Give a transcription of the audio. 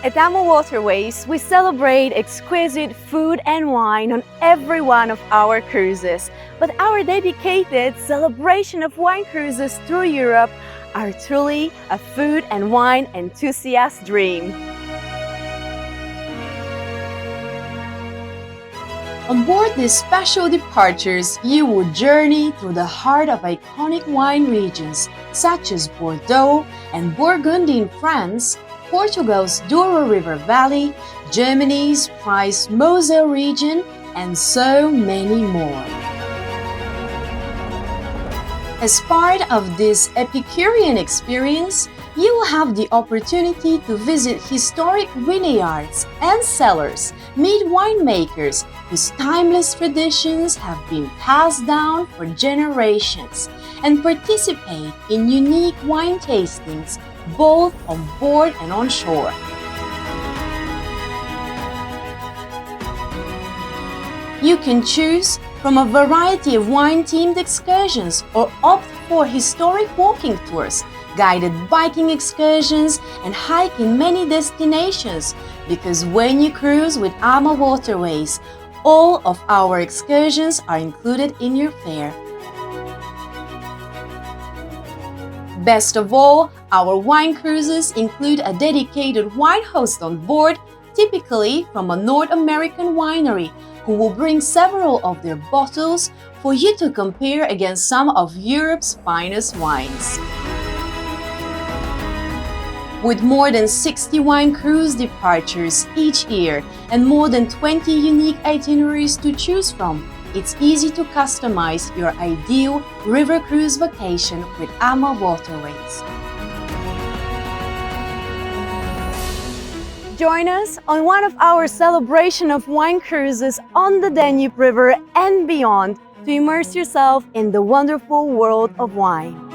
At AmaWaterways, we celebrate exquisite food and wine on every one of our cruises. But our dedicated celebration of wine cruises through Europe are truly a food and wine enthusiast dream. On board these special departures, you will journey through the heart of iconic wine regions such as Bordeaux and Burgundy in France, Portugal's Douro River Valley, Germany's prized Moselle region, and so many more. As part of this epicurean experience, you will have the opportunity to visit historic vineyards and cellars, meet winemakers whose timeless traditions have been passed down for generations, and participate in unique wine tastings both on board and on shore. You can choose from a variety of wine-themed excursions or opt for historic walking tours, guided biking excursions, and hike in many destinations, because when you cruise with AmaWaterways, all of our excursions are included in your fare. Best of all, our wine cruises include a dedicated wine host on board, typically from a North American winery, who will bring several of their bottles for you to compare against some of Europe's finest wines. With more than 60 wine cruise departures each year and more than 20 unique itineraries to choose from, it's easy to customize your ideal river cruise vacation with AmaWaterways. Join us on one of our celebration of wine cruises on the Danube River and beyond to immerse yourself in the wonderful world of wine.